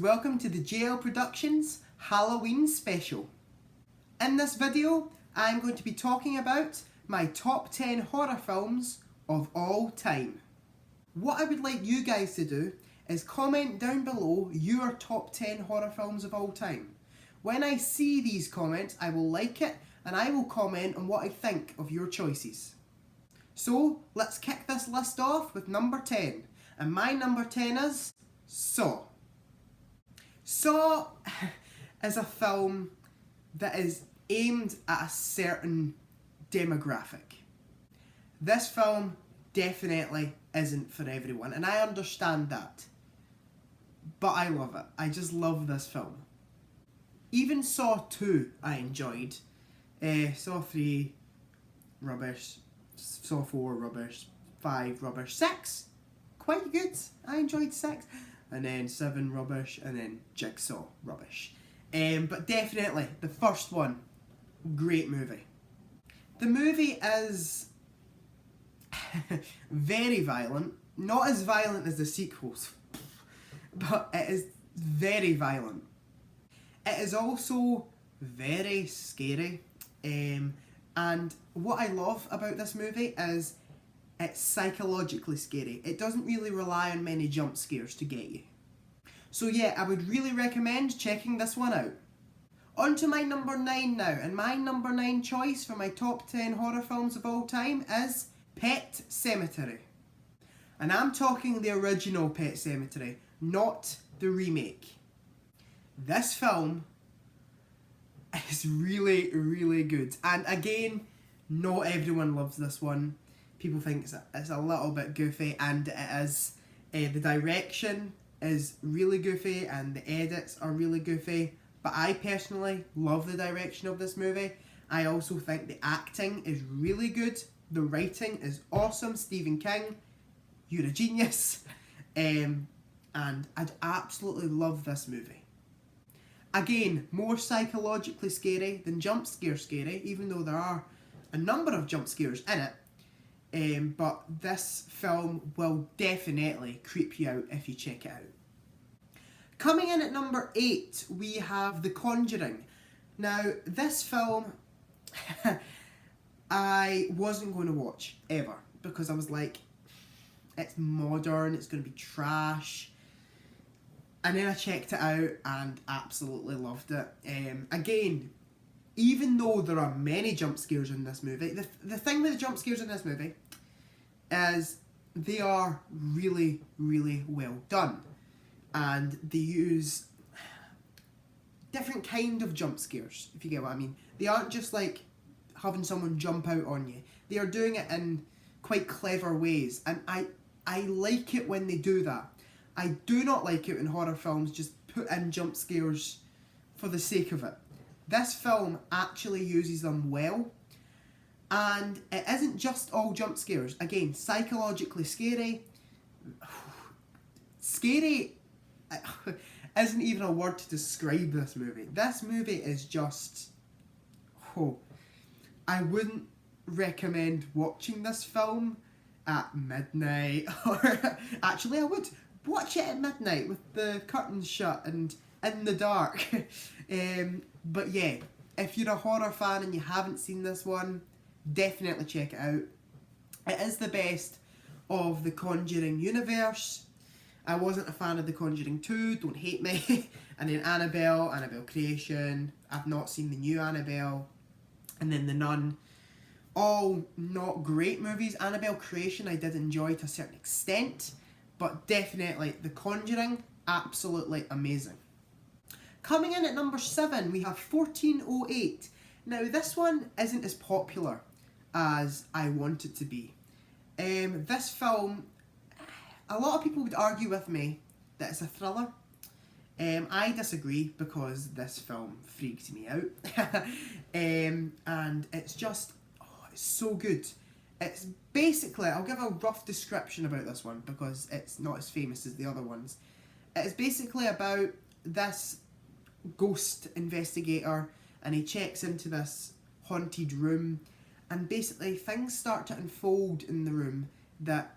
welcome to the JL Productions Halloween special. In this video, I'm going to be talking about my top 10 horror films of all time. What I would like you guys to do is comment down below your top 10 horror films of all time. When I see these comments, I will like it and I will comment on what I think of your choices. So, let's kick this list off with number 10. And my number 10 is Saw. Saw is a film that is aimed at a certain demographic. This film definitely isn't for everyone, and I understand that. But I love it. I just love this film. Even Saw 2 I enjoyed. Saw 3, rubbish. Saw 4, rubbish. 5, rubbish. 6, quite good. I enjoyed 6. And then 7, rubbish. And then Jigsaw, rubbish. But definitely, the first one, great movie. The movie is very violent. Not as violent as the sequels, but it is very violent. It is also very scary. And what I love about this movie is it's psychologically scary. It doesn't really rely on many jump scares to get you. So yeah, I would really recommend checking this one out. On to my number 9 now, and my number 9 choice for my top 10 horror films of all time is Pet Sematary. And I'm talking the original Pet Sematary, not the remake. This film is really, really good. And again, not everyone loves this one. People think it's a little bit goofy, and it is. The direction is really goofy and the edits are really goofy. But I personally love the direction of this movie. I also think the acting is really good. The writing is awesome. Stephen King, you're a genius. And I'd absolutely love this movie. Again, more psychologically scary than jump scare scary, even though there are a number of jump scares in it. But this film will definitely creep you out if you check it out. Coming in at number 8, we have The Conjuring. Now, this film I wasn't going to watch ever, because I was like, it's modern, it's going to be trash. And then I checked it out and absolutely loved it. Again, even though there are many jump scares in this movie, the thing with the jump scares in this movie is they are really, really well done. And they use different kind of jump scares, if you get what I mean. They aren't just like having someone jump out on you. They are doing it in quite clever ways. And I like it when they do that. I do not like it when horror films just put in jump scares for the sake of it. This film actually uses them well. And it isn't just all jump scares. Again, psychologically scary. Scary isn't even a word to describe this movie. This movie is just... I wouldn't recommend watching this film at midnight. Or actually, I would. Watch it at midnight with the curtains shut and in the dark. But yeah, if you're a horror fan and you haven't seen this one, definitely check it out. It is the best of the Conjuring universe. I wasn't a fan of the Conjuring 2, don't hate me. And then Annabelle Creation. I've not seen the new Annabelle. And then The Nun. All not great movies. Annabelle Creation I did enjoy to a certain extent. But definitely The Conjuring, absolutely amazing. Coming in at number 7, we have 1408. Now this one isn't as popular as I want it to be. This film, a lot of people would argue with me that it's a thriller. I disagree because this film freaked me out. And it's just, it's so good. It's basically, I'll give a rough description about this one because it's not as famous as the other ones. It's basically about this ghost investigator, and he checks into this haunted room, and basically things start to unfold in the room that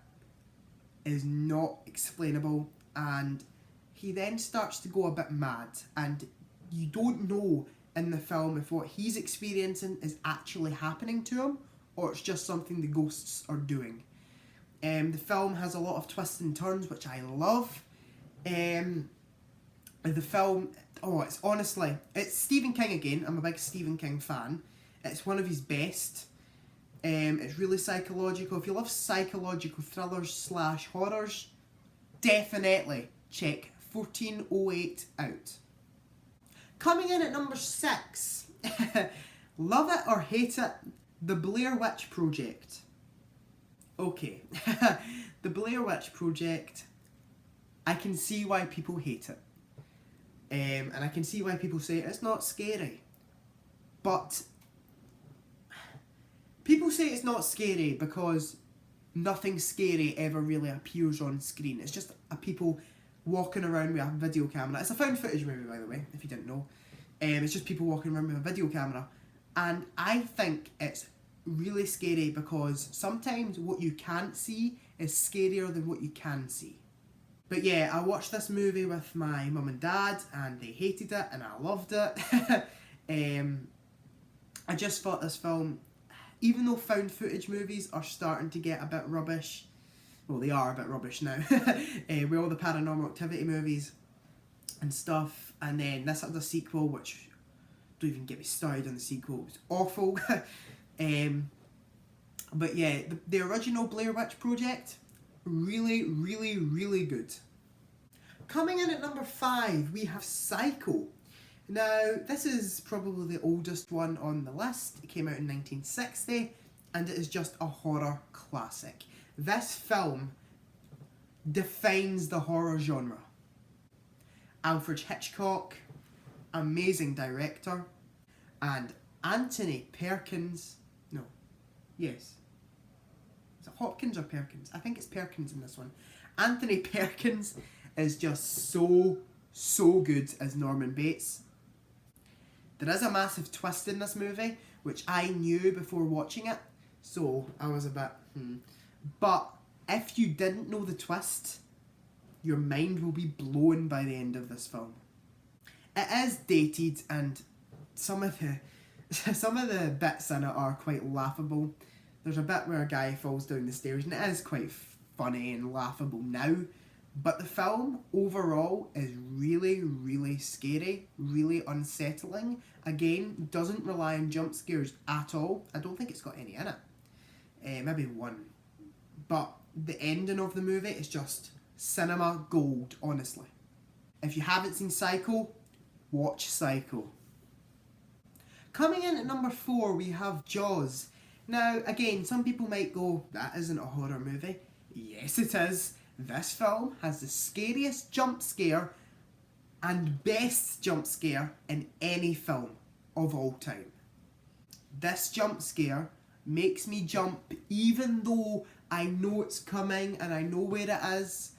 is not explainable, and he then starts to go a bit mad, and you don't know in the film if what he's experiencing is actually happening to him or it's just something the ghosts are doing. The film has a lot of twists and turns, which I love. The film, it's Stephen King again. I'm a big Stephen King fan. It's one of his best. It's really psychological. If you love psychological thrillers / horrors, definitely check 1408 out. Coming in at number 6, love it or hate it, The Blair Witch Project. Okay, The Blair Witch Project, I can see why people hate it. And I can see why people say it's not scary. But people say it's not scary because nothing scary ever really appears on screen. It's just people walking around with a video camera. It's a found footage movie, by the way, if you didn't know. It's just people walking around with a video camera. And I think it's really scary because sometimes what you can't see is scarier than what you can see. But yeah, I watched this movie with my mum and dad and they hated it and I loved it. I just thought this film, even though found footage movies are starting to get a bit rubbish, well, they are a bit rubbish now, with all the Paranormal Activity movies and stuff, and then this had a sequel, which, don't even get me started on the sequel, it was awful. But yeah, the original Blair Witch Project, really, really, really good. Coming in at number 5, we have Psycho. Now, this is probably the oldest one on the list. It came out in 1960, and it is just a horror classic. This film defines the horror genre. Alfred Hitchcock, amazing director, and Anthony Perkins, is it Hopkins or Perkins? I think it's Perkins in this one. Anthony Perkins is just so good as Norman Bates. There is a massive twist in this movie, which I knew before watching it, so I was a bit, But if you didn't know the twist, your mind will be blown by the end of this film. It is dated, and some of the bits in it are quite laughable. There's a bit where a guy falls down the stairs, and it is quite funny and laughable now. But the film overall is really, really scary, really unsettling. Again, doesn't rely on jump scares at all. I don't think it's got any in it. Maybe one. But the ending of the movie is just cinema gold, honestly. If you haven't seen Psycho, watch Psycho. Coming in at number 4, we have Jaws. Now, again, some people might go, that isn't a horror movie. Yes, it is. This film has the scariest jump scare and best jump scare in any film of all time. This jump scare makes me jump even though I know it's coming and I know where it is.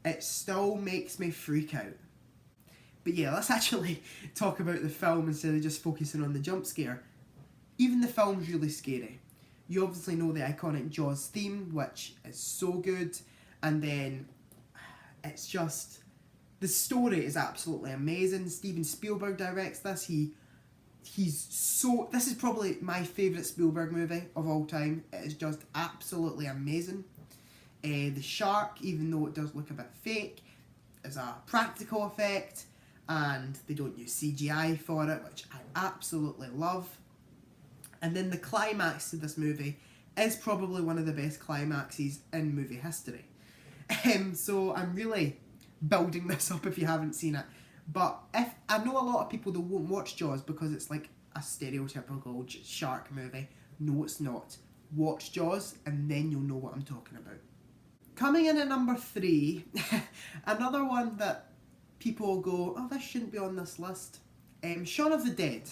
It still makes me freak out. But yeah, let's actually talk about the film instead of just focusing on the jump scare. Even the film's really scary. You obviously know the iconic Jaws theme, which is so good. And then it's just, the story is absolutely amazing. Steven Spielberg directs this. This is probably my favourite Spielberg movie of all time. It is just absolutely amazing. The shark, even though it does look a bit fake, is a practical effect, and they don't use CGI for it, which I absolutely love. And then the climax to this movie is probably one of the best climaxes in movie history. So I'm really building this up if you haven't seen it. But if I know a lot of people that won't watch Jaws because it's like a stereotypical shark movie. No, it's not. Watch Jaws and then you'll know what I'm talking about. Coming in at number 3, another one that people go, oh, this shouldn't be on this list. Shaun of the Dead.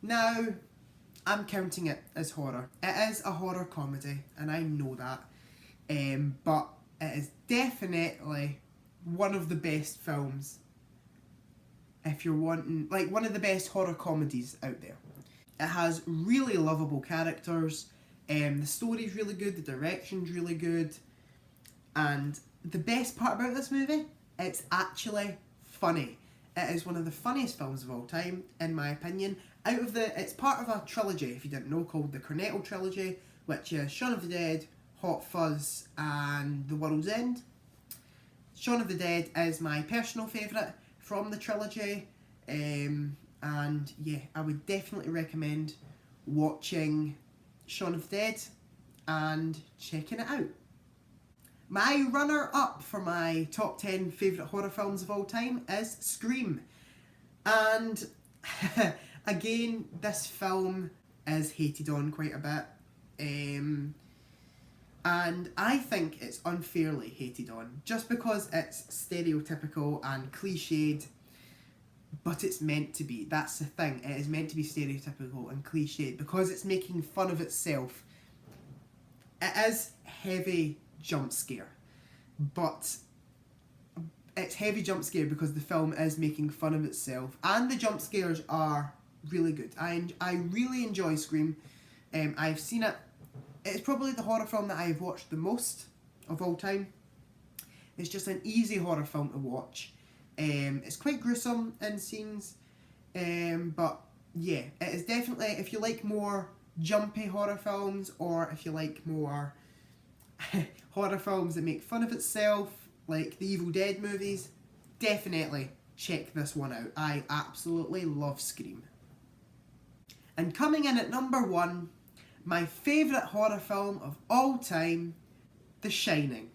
Now, I'm counting it as horror. It is a horror comedy, and I know that. But it is definitely one of the best films if you're wanting, like, one of the best horror comedies out there. It has really lovable characters, the story's really good, the direction's really good, and the best part about this movie It's actually funny. It is one of the funniest films of all time, in my opinion. It's part of a trilogy, if you didn't know, called the Cornetto Trilogy, which is Shaun of the Dead, Hot Fuzz, and The World's End. Shaun of the Dead is my personal favourite from the trilogy, and yeah, I would definitely recommend watching Shaun of the Dead and checking it out. My runner-up for my top 10 favourite horror films of all time is Scream. And again, this film is hated on quite a bit. And I think it's unfairly hated on, just because it's stereotypical and cliched, but it's meant to be. That's the thing, it is meant to be stereotypical and cliched, because it's making fun of itself. It is heavy jump scare, but it's heavy jump scare because the film is making fun of itself, and the jump scares are really good. I really enjoy Scream. I've seen it. It's probably the horror film that I've watched the most of all time. It's just an easy horror film to watch. It's quite gruesome in scenes, but yeah, it is definitely, if you like more jumpy horror films, or if you like more horror films that make fun of itself, like the Evil Dead movies, definitely check this one out. I absolutely love Scream. And coming in at number 1, my favourite horror film of all time, The Shining.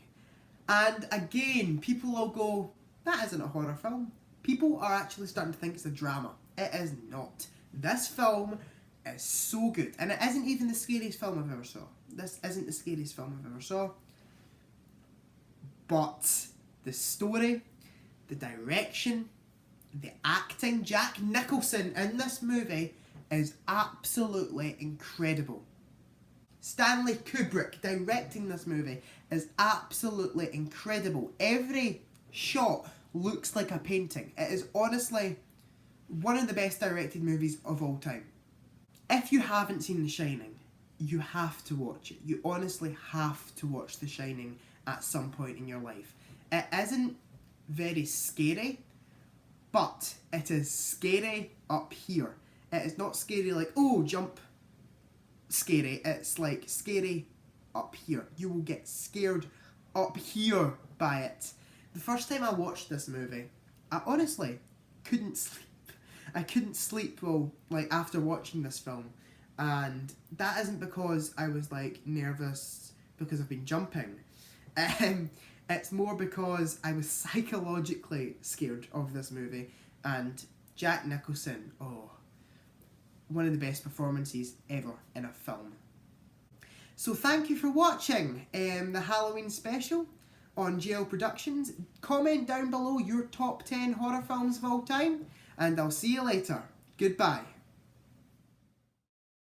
And again, people will go, that isn't a horror film. People are actually starting to think it's a drama. It is not. This film is so good. And it isn't even the scariest film I've ever saw. This isn't the scariest film I've ever saw. But the story, the direction, the acting, Jack Nicholson in this movie is absolutely incredible. Stanley Kubrick directing this movie is absolutely incredible. Every shot looks like a painting. It is honestly one of the best directed movies of all time. If you haven't seen The Shining, you have to watch it. You honestly have to watch The Shining at some point in your life. It isn't very scary, but it is scary up here. It is not scary like, oh, jump, scary. It's like scary up here. You will get scared up here by it. The first time I watched this movie, I honestly couldn't sleep. I couldn't sleep after watching this film, and that isn't because I was like nervous because I've been jumping. It's more because I was psychologically scared of this movie, and Jack Nicholson, one of the best performances ever in a film. So thank you for watching the Halloween special on JL Productions. Comment down below your top 10 horror films of all time, and I'll see you later. Goodbye.